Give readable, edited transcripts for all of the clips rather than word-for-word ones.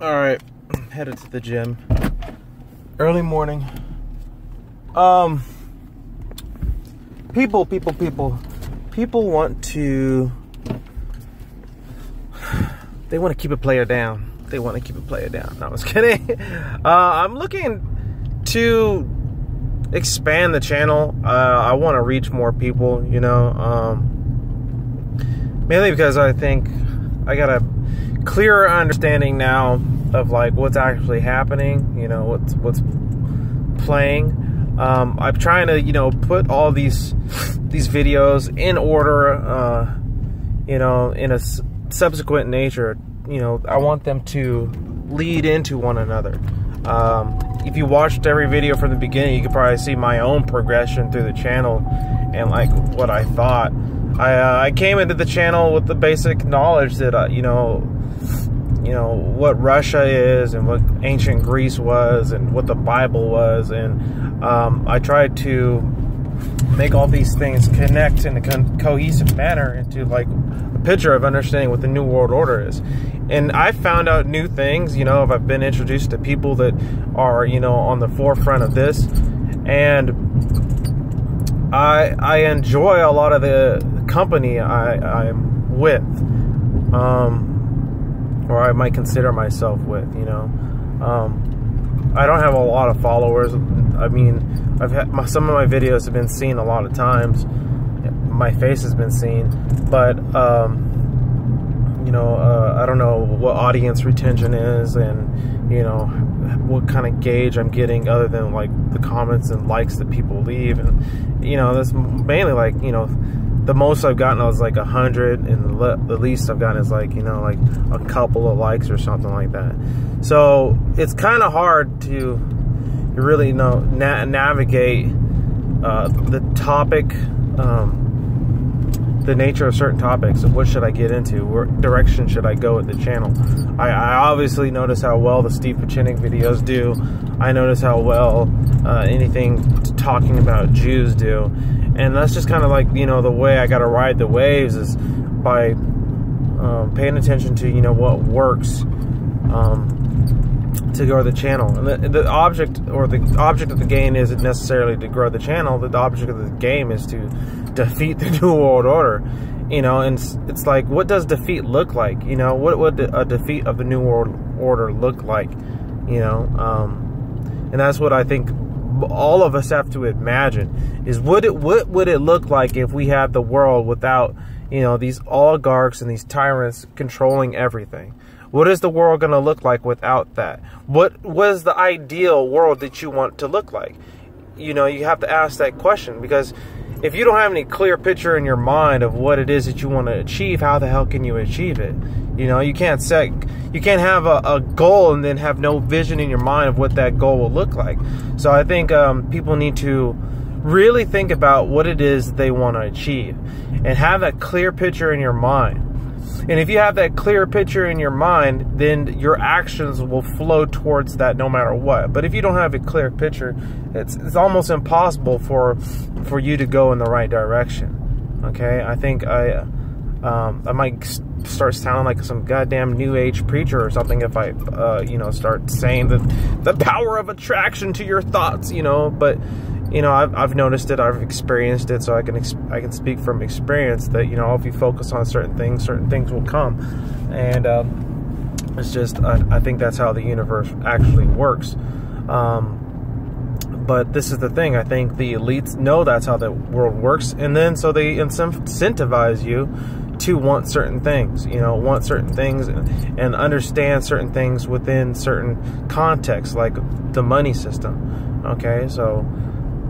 All right, headed to the gym. Early morning. People want to. They want to keep a player down. They want to keep a player down. No, I was kidding. I'm looking to expand the channel. I want to reach more people. You know, mainly because I think I got a clearer understanding now of like what's actually happening, you know, what's playing. I'm trying to, you know, put all these videos in order, you know, in a subsequent nature. You know, I want them to lead into one another. If you watched every video from the beginning, you could probably see my own progression through the channel and like what I thought. I came into the channel with the basic knowledge that you know what Russia is and what ancient Greece was and what the Bible was, and I tried to make all these things connect in a cohesive manner into like a picture of understanding what the New World Order is. And I found out new things, you know, I've been introduced to people that are, you know, on the forefront of this, and I enjoy a lot of the company I'm with, or I might consider myself with, you know. I don't have a lot of followers. I mean, some of my videos have been seen a lot of times. My face has been seen, but you know, I don't know what audience retention is, and you know what kind of gauge I'm getting other than like the comments and likes that people leave, and you know that's mainly like, you know, the most I've gotten is like 100, and the least I've gotten is like, you know, like a couple of likes or something like that. So it's kind of hard to really know navigate the topic, the nature of certain topics, of what should I get into, what direction should I go with the channel. I obviously notice how well the Steve Pachinik videos do. I notice how well anything talking about Jews do, and that's just kind of like, you know, the way I gotta ride the waves is by paying attention to, you know, what works to grow the channel. And the object of the game isn't necessarily to grow the channel. The object of the game is to defeat the New World Order, you know. And it's like, what does defeat look like? You know, what would a defeat of the New World Order look like? You know, and that's what I think all of us have to imagine is what would it look like if we had the world without, you know, these oligarchs and these tyrants controlling everything. What is the world going to look like without that? What is the ideal world that you want to look like? You know, you have to ask that question, because if you don't have any clear picture in your mind of what it is that you want to achieve, how the hell can you achieve it? You know, you can't have a goal and then have no vision in your mind of what that goal will look like. So I think people need to really think about what it is they want to achieve and have that clear picture in your mind. And if you have that clear picture in your mind, then your actions will flow towards that no matter what. But if you don't have a clear picture, it's almost impossible for you to go in the right direction. Okay, I think I might start sounding like some goddamn new age preacher or something if I you know, start saying the power of attraction to your thoughts, you know. But you know, I've noticed it, I've experienced it, so I can speak from experience that, you know, if you focus on certain things will come. And it's just, I think that's how the universe actually works. But this is the thing, I think the elites know that's how the world works, and then so they incentivize you to want certain things, you know, and understand certain things within certain contexts, like the money system. Okay, so,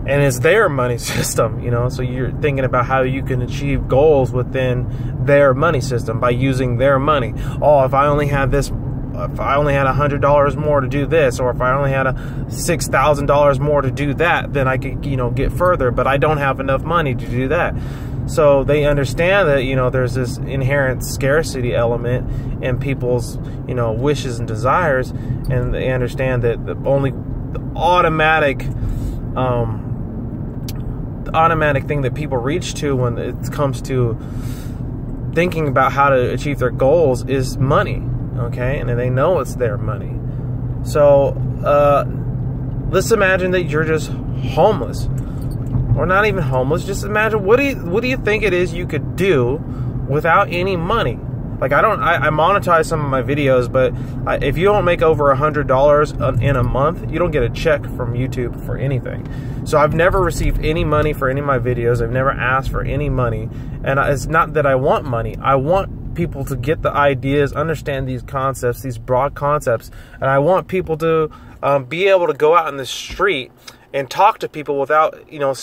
and it's their money system, you know, so you're thinking about how you can achieve goals within their money system by using their money. Oh, if I only had this, if I only had $100 more to do this, or if I only had $6,000 more to do that, then I could, you know, get further, but I don't have enough money to do that. So they understand that, you know, there's this inherent scarcity element in people's, you know, wishes and desires, and they understand that the automatic thing that people reach to when it comes to thinking about how to achieve their goals is money. okay? And they know it's their money. So let's imagine that you're just homeless, or not even homeless. Just imagine, what do you think it is you could do without any money? Like, I monetize some of my videos, but if you don't make over $100 in a month, you don't get a check from YouTube for anything. So I've never received any money for any of my videos. I've never asked for any money. And it's not that I want money. I want people to get the ideas, understand these concepts, these broad concepts. And I want people to be able to go out in the street and talk to people without, you know,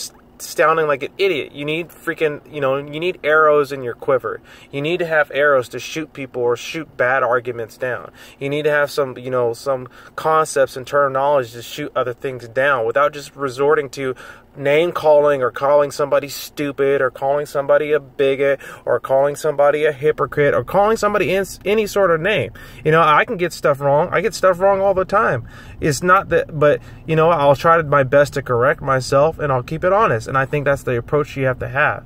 sounding like an idiot. You need freaking, you know, you need arrows in your quiver. You need to have arrows to shoot people or shoot bad arguments down. You need to have some, you know, some concepts and terminology to shoot other things down without just resorting to name calling or calling somebody stupid or calling somebody a bigot or calling somebody a hypocrite or calling somebody any sort of name. You know, I can get stuff wrong. I get stuff wrong all the time. It's not that, but, you know, I'll try my best to correct myself, and I'll keep it honest. And I think that's the approach you have to have.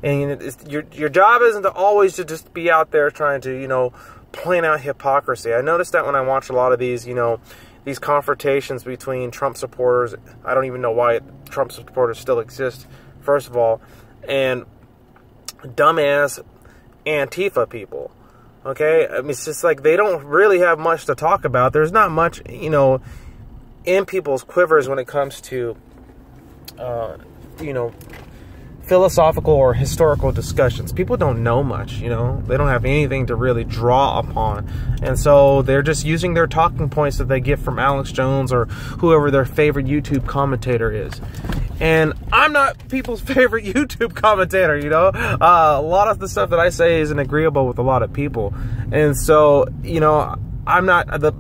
And your job isn't to always to just be out there trying to, you know, point out hypocrisy. I noticed that when I watch a lot of these, you know, these confrontations between Trump supporters. I don't even know why Trump supporters still exist, first of all, and dumbass Antifa people. Okay, I mean, it's just like they don't really have much to talk about. There's not much, you know, in people's quivers when it comes to, you know, philosophical or historical discussions. People don't know much, you know. They don't have anything to really draw upon. And so they're just using their talking points that they get from Alex Jones or whoever their favorite YouTube commentator is. And I'm not people's favorite YouTube commentator, you know. A lot of the stuff that I say isn't agreeable with a lot of people. And so, you know, I'm not the...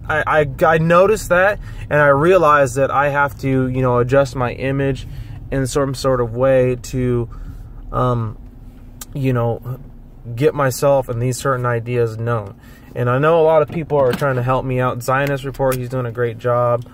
I noticed that, and I realized that I have to, you know, adjust my image in some sort of way to, you know, get myself and these certain ideas known. And I know a lot of people are trying to help me out. Zionist Report, he's doing a great job.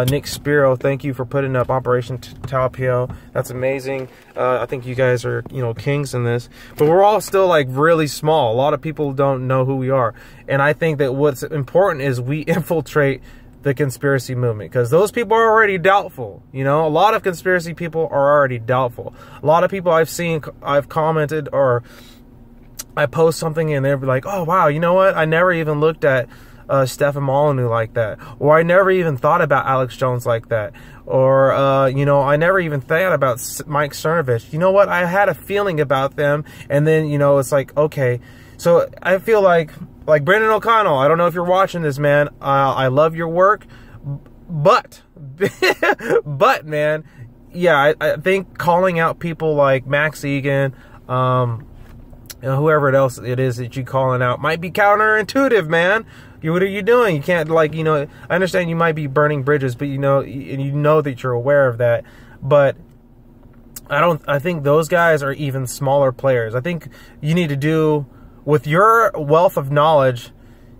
Nick Spiro, thank you for putting up Operation Taupio. That's amazing. I think you guys are, you know, kings in this. But we're all still, like, really small. A lot of people don't know who we are. And I think that what's important is we infiltrate the conspiracy movement, because those people are already doubtful. You know, a lot of conspiracy people are already doubtful. A lot of people I've seen, I've commented or I post something and they're like, oh wow, you know what, I never even looked at Stefan Molyneux like that, or I never even thought about Alex Jones like that, or you know, I never even thought about Mike Cernovich. You know what, I had a feeling about them, and then, you know, it's like, okay. So I feel like Brendan O'Connell, I don't know if you're watching this, man. I love your work, but man, yeah, I think calling out people like Max Egan, you know, whoever else it is that you calling out might be counterintuitive, man. What are you doing? You can't, like, you know, I understand you might be burning bridges, but you know that you're aware of that. But I think those guys are even smaller players. I think you need to do, with your wealth of knowledge,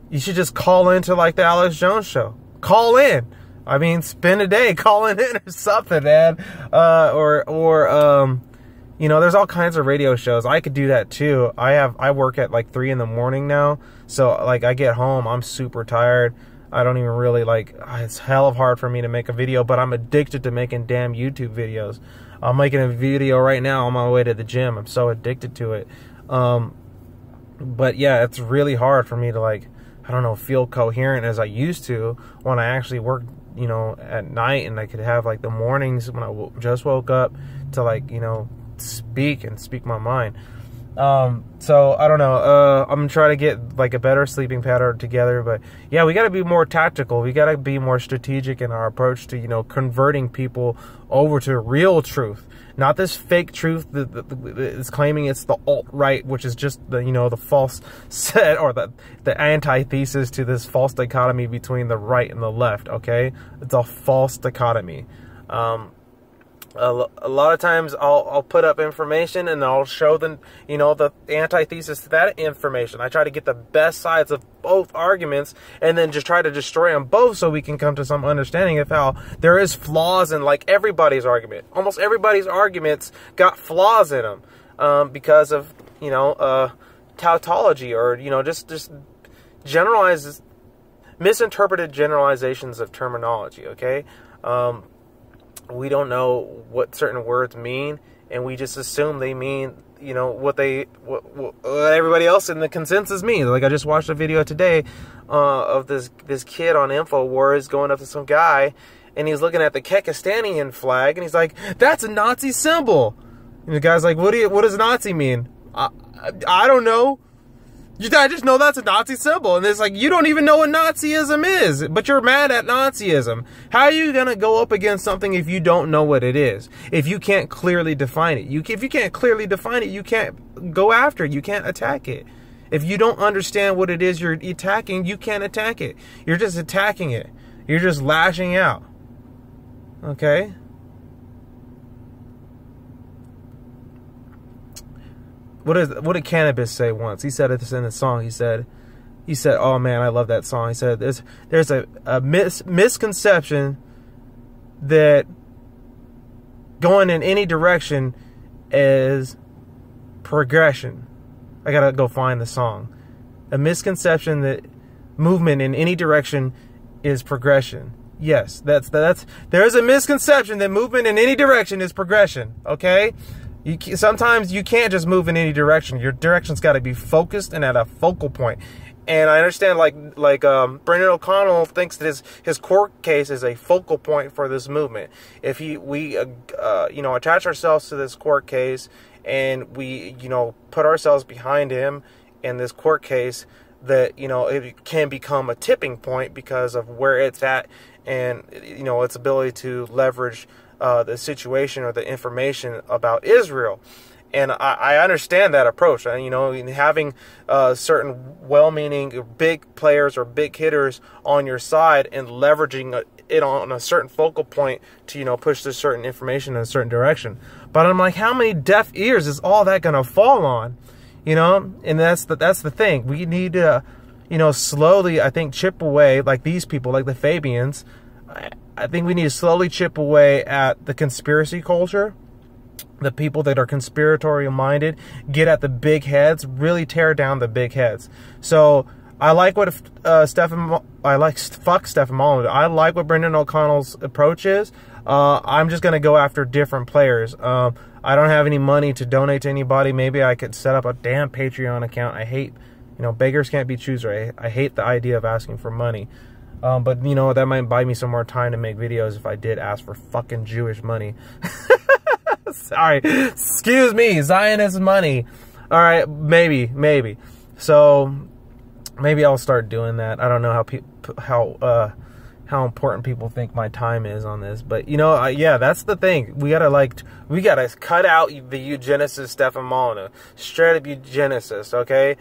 you should just call into, like, the Alex Jones show. Call in. I mean, spend a day calling in or something, man. You know, there's all kinds of radio shows. I could do that too. I work at like 3 in the morning now. So like I get home, I'm super tired. I don't even really like, it's hell of hard for me to make a video, but I'm addicted to making damn YouTube videos. I'm making a video right now on my way to the gym. I'm so addicted to it. But yeah, it's really hard for me to, like, I don't know, feel coherent as I used to when I actually worked, you know, at night, and I could have like the mornings when I just woke up to, like, you know, speak my mind. So I don't know, I'm trying to get like a better sleeping pattern together, but yeah, we got to be more tactical. We got to be more strategic in our approach to, you know, converting people over to real truth, not this fake truth that is claiming it's the alt-right, which is just the, you know, the false set, or the antithesis to this false dichotomy between the right and the left. Okay, it's a false dichotomy. A lot of times I'll put up information and I'll show them, you know, the antithesis to that information. I try to get the best sides of both arguments and then just try to destroy them both so we can come to some understanding of how there is flaws in, like, everybody's argument. Almost everybody's arguments got flaws in them because of, you know, tautology, or, you know, just misinterpreted generalizations of terminology, okay? We don't know what certain words mean, and we just assume they mean, you know, what everybody else in the consensus means. Like, I just watched a video today of this kid on InfoWars going up to some guy, and he's looking at the Kekistanian flag, and he's like, "That's a Nazi symbol." And the guy's like, "What does Nazi mean?" I don't know. I just know that's a Nazi symbol. And it's like, you don't even know what Nazism is, but you're mad at Nazism. How are you going to go up against something if you don't know what it is? If you can't clearly define it? If you can't clearly define it, you can't go after it. You can't attack it. If you don't understand what it is you're attacking, you can't attack it. You're just attacking it. You're just lashing out. Okay? What did Canibus say once? He said this in a song. He said, "Oh man, I love that song." He said, "There's a misconception that going in any direction is progression." I gotta go find the song. A misconception that movement in any direction is progression. Yes, there's a misconception that movement in any direction is progression. Okay. Sometimes you can't just move in any direction. Your direction's got to be focused and at a focal point. And I understand, like Brendan O'Connell thinks that his court case is a focal point for this movement. If we attach ourselves to this court case and we put ourselves behind him in this court case, that it can become a tipping point because of where it's at and its ability to leverage the situation or the information about Israel. And I understand that approach. Having certain well-meaning big players or big hitters on your side and leveraging it on a certain focal point to push this certain information in a certain direction. But I'm like, how many deaf ears is all that going to fall on? And that's the thing. We need to slowly, I think, chip away, like these people, like the Fabians. I think we need to slowly chip away at the conspiracy culture, the people that are conspiratorial minded, get at the big heads, really tear down the big heads. So I like what fuck Stephen Molyneux. I like what Brendan O'Connell's approach is. I'm just going to go after different players. I don't have any money to donate to anybody. Maybe I could set up a damn Patreon account. I hate, beggars can't be choosers. I hate the idea of asking for money. But that might buy me some more time to make videos if I did ask for fucking Jewish money. Sorry, excuse me, Zionist money. All right, maybe. So maybe I'll start doing that. I don't know how important people think my time is on this, but yeah, that's the thing. We gotta cut out the eugenicist Stephen Molyneux, straight up eugenicist. Okay,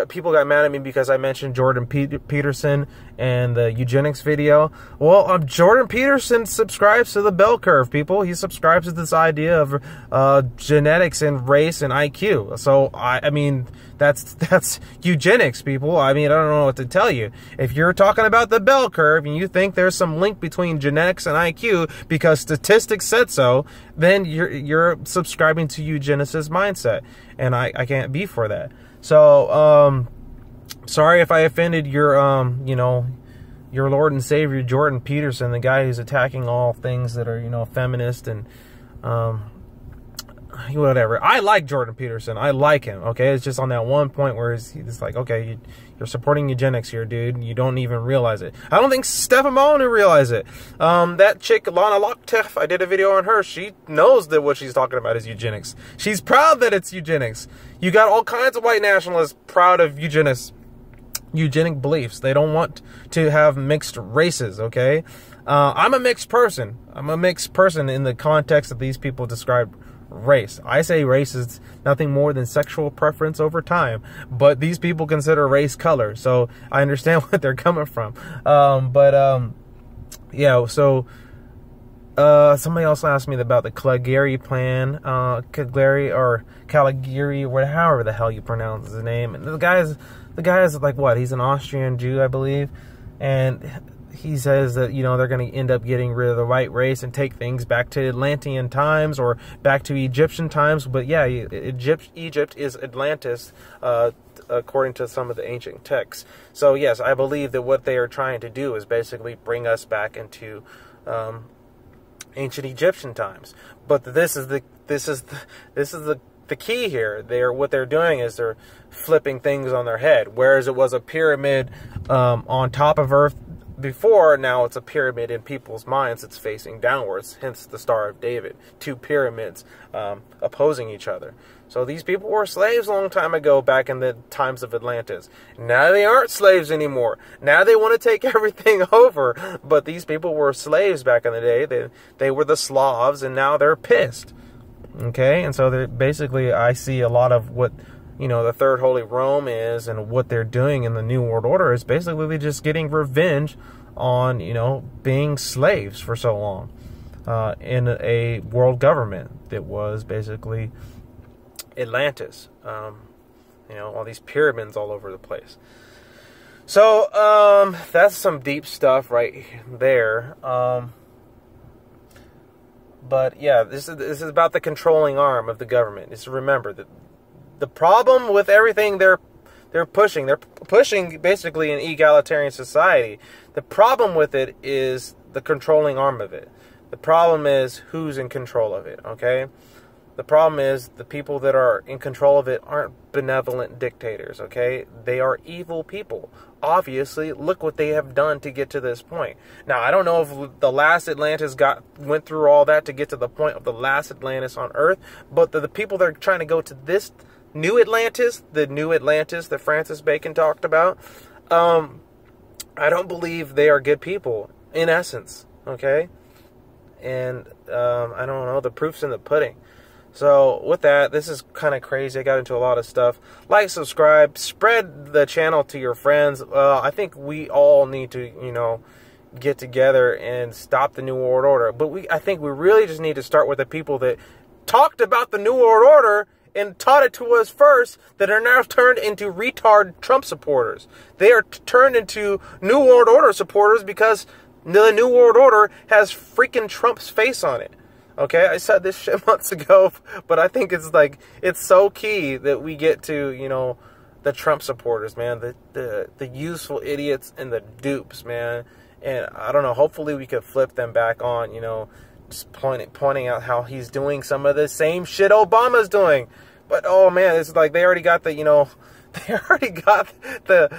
people got mad at me because I mentioned Jordan Peterson and the eugenics video. Well, Jordan Peterson subscribes to the bell curve, people. He subscribes to this idea of genetics and race and IQ. So I mean, that's eugenics, people. I mean, I don't know what to tell you. If you're talking about the bell curve and you think there's some link between genetics and IQ because statistics said so, then you're subscribing to eugenicist mindset, and I can't be for that. So sorry if I offended your your Lord and Savior Jordan Peterson, the guy who's attacking all things that are feminist and whatever. I like Jordan Peterson. I like him. Okay, it's just on that one point where he's like, okay, you're supporting eugenics here, dude. You don't even realize it. I don't think Stephen Molyneux realized it. That chick Lana Lockteff, I did a video on her. She knows that what she's talking about is eugenics. She's proud that it's eugenics. You got all kinds of white nationalists proud of eugenic beliefs. They don't want to have mixed races. Okay, I'm a mixed person. I'm a mixed person in the context that these people describe race. I say race is nothing more than sexual preference over time, but these people consider race color, so I understand what they're coming from. Yeah, so somebody else asked me about the Caligari plan, Caligari, however the hell you pronounce his name. And the guy is like, what, he's an Austrian Jew, I believe, and he says that, they're going to end up getting rid of the white race and take things back to Atlantean times or back to Egyptian times. But yeah, Egypt is Atlantis, according to some of the ancient texts. So yes, I believe that what they are trying to do is basically bring us back into ancient Egyptian times. But this is the key here. What they're doing is they're flipping things on their head. Whereas it was a pyramid on top of Earth before, now it's a pyramid in people's minds. It's facing downwards, hence the Star of David. Two pyramids opposing each other. So these people were slaves a long time ago, back in the times of Atlantis. Now they aren't slaves anymore. Now they want to take everything over. But these people were slaves back in the day. They were the Slavs, and now they're pissed. Okay, and so basically I see a lot of what, the Third Holy Rome is, and what they're doing in the New World Order is basically just getting revenge on, being slaves for so long in a world government that was basically Atlantis. All these pyramids all over the place. So that's some deep stuff right there. But yeah, this is about the controlling arm of the government. Just remember that the problem with everything they're pushing basically an egalitarian society. The problem with it is the controlling arm of it. The problem is who's in control of it, okay? The problem is the people that are in control of it aren't benevolent dictators, okay? They are evil people. Obviously, look what they have done to get to this point. Now, I don't know if the last Atlantis went through all that to get to the point of the last Atlantis on Earth, but the people that are trying to go to this new Atlantis, the new Atlantis that Francis Bacon talked about, I don't believe they are good people, in essence, okay? And I don't know, the proof's in the pudding. So with that, this is kind of crazy. I got into a lot of stuff. Like, subscribe, spread the channel to your friends. I think we all need to, get together and stop the New World Order. But I think we really just need to start with the people that talked about the New World Order and taught it to us first, that are now turned into retard Trump supporters. They are turned into New World Order supporters because the New World Order has freaking Trump's face on it. Okay, I said this shit months ago, but I think it's so key that we get to, the Trump supporters, man, the useful idiots and the dupes, man. And I don't know, hopefully we could flip them back on, just pointing out how he's doing some of the same shit Obama's doing. But oh man, it's like they already got the, they already got the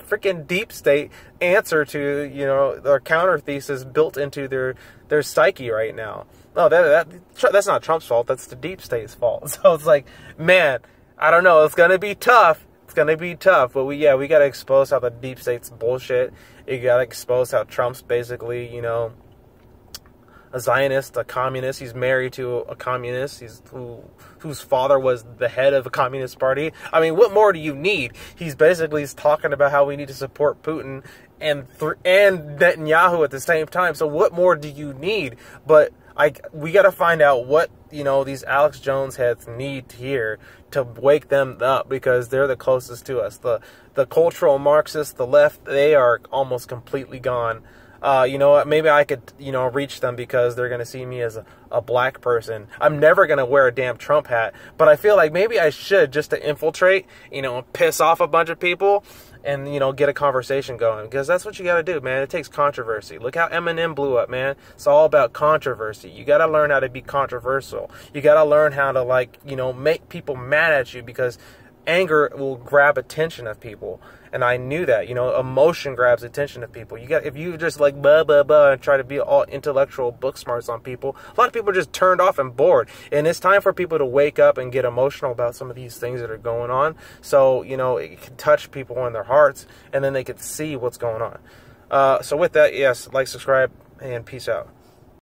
freaking deep state answer to, their counter thesis built into their psyche right now. No, that's not Trump's fault. That's the deep state's fault. So it's like, man, I don't know. It's gonna be tough. It's gonna be tough. But we gotta expose how the deep state's bullshit. You gotta expose how Trump's basically, a Zionist, a communist. He's married to a communist. Whose father was the head of a communist party. I mean, what more do you need? He's basically talking about how we need to support Putin and Netanyahu at the same time. So what more do you need? But we got to find out what, these Alex Jones heads need here to wake them up, because they're the closest to us. The cultural Marxists, the left, they are almost completely gone. You know what, maybe I could, reach them because they're going to see me as a black person. I'm never going to wear a damn Trump hat, but I feel like maybe I should, just to infiltrate, piss off a bunch of people and, get a conversation going, because that's what you got to do, man. It takes controversy. Look how Eminem blew up, man. It's all about controversy. You got to learn how to be controversial. You got to learn how to, make people mad at you, because anger will grab attention of people. And I knew that, emotion grabs attention of people. If you just blah, blah, blah, and try to be all intellectual book smarts on people, a lot of people are just turned off and bored. And it's time for people to wake up and get emotional about some of these things that are going on. So, it can touch people in their hearts, and then they can see what's going on. So with that, yes, like, subscribe, and peace out.